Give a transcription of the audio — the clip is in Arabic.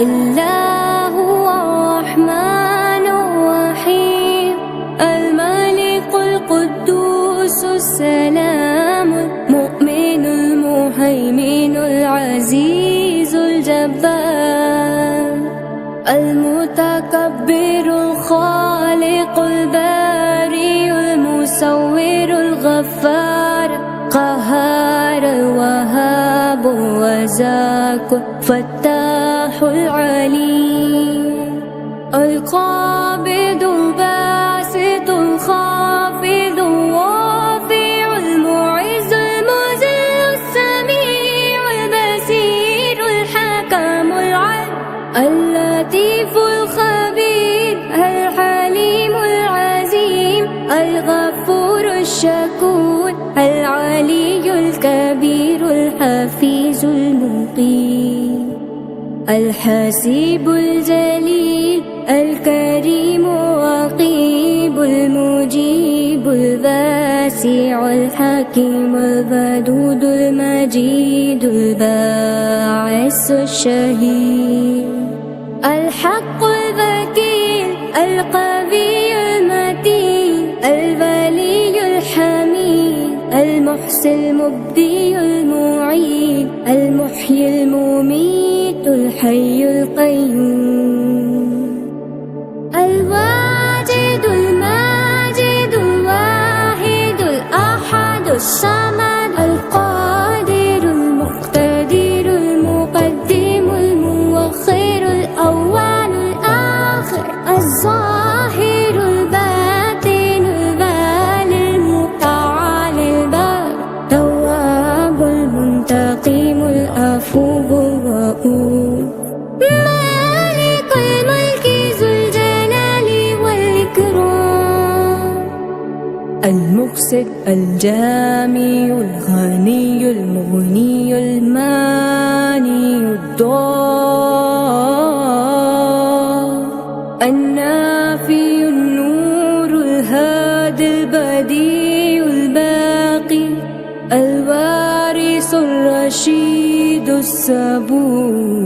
إلا هو الرحمن الرحيم الملك القدوس السلام المؤمن المهيمن العزيز الجبار المتكبر الخالق الباري المصور الغفار قهار الوهاب الرزاق فتاح العليم القابض الباسط الخافض الرافع المعز المذل السميع البصير الحكم العدل اللطيف الخبير الحليم العظيم الغفور الشكور العلي الكبير الحفيظ المقيم الحسيب الجليل الكريم الرقيب المجيب الواسع الحكيم الودود المجيد الباعث الشهيد الحق الوكيل القوي المتين الولي الحميد المحسن المبدي المعيد المحيي المميت الحي القيوم الواجد الماجد الواحد الأحد الصمد القادر المقتدر المقدم المؤخر الأول الآخر الظاهر الباطن البالي المتعال البار تواب المنتقم العفو الرؤوف مالك الملك ذو الجلال والإكرام المقسط الجامع الغني المغني الماني الضار النافي النور الهادي البديع الباقي الوارث الرشيد الصبور